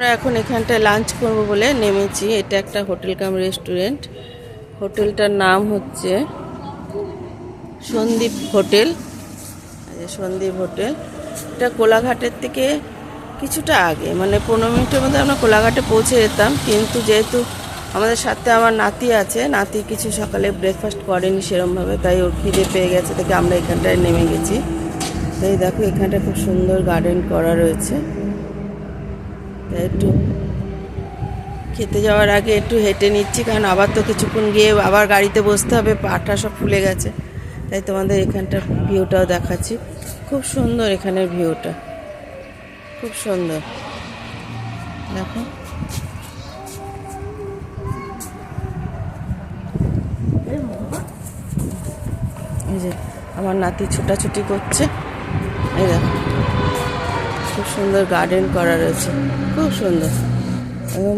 আমরা এখন এখানটায় লাঞ্চ করব বলে নেমেছি। এটা একটা হোটেল কাম রেস্টুরেন্ট। হোটেলটার নাম হচ্ছে সন্দীপ হোটেল। সন্দীপ হোটেল এটা কোলাঘাটের থেকে কিছুটা আগে, মানে 15 মিনিটের মধ্যে আমরা কোলাঘাটে পৌঁছে যেতাম, কিন্তু যেহেতু আমাদের সাথে আমার নাতি আছে, নাতি কিছু সকালে ব্রেকফাস্ট করেনি সেরমভাবে, তাই ওর খিদে পেয়ে গেছে, থেকে আমরা এখানটায় নেমে গেছি। তাই দেখো এখানটা খুব সুন্দর গার্ডেন করা রয়েছে। তাই একটু খেতে যাওয়ার আগে একটু হেঁটে নিচ্ছি, কারণ আবার তো কিছুক্ষণ গিয়ে আবার গাড়িতে বসতে হবে, পাটা সব ফুলে গেছে। তাই তোমাদের এখানটার ভিউটাও দেখাচ্ছি। খুব সুন্দর এখানের ভিউটা, খুব সুন্দর। দেখো এই যে আমার নাতি ছুটাছুটি করছে, এই দেখো খুব সুন্দর গার্ডেন করা রয়েছে, খুব সুন্দর,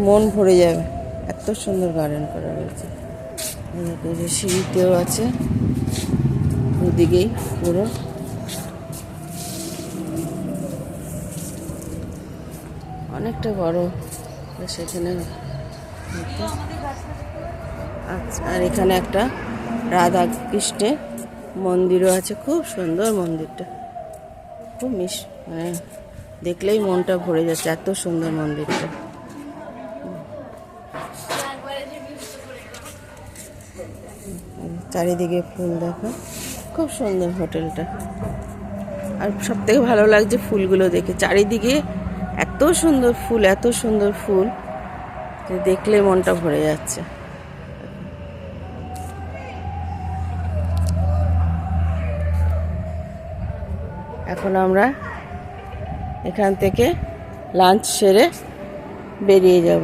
মন ভরে যাবে, এত সুন্দর গার্ডেন করা রয়েছে। এই যে সিঁড়িতেও আছে দুদিকেই, পুরো অনেকটা বড় সেখানে। আচ্ছা, আর এখানে একটা রাধা কৃষ্ণের মন্দিরও আছে, খুব সুন্দর মন্দিরটা, খুব মানে দেখলেই মনটা ভরে যাচ্ছে, এত সুন্দর মন্দিরটা। চারিদিকে ফুল দেখো, খুব সুন্দর হোটেলটা। আর সব থেকে ভালো লাগছে ফুলগুলো দেখে, চারিদিকে এত সুন্দর ফুল, এত সুন্দর ফুল যে দেখলে মনটা ভরে যাচ্ছে। এখন আমরা এখান থেকে লাঞ্চ সেরে বেরিয়ে যাব।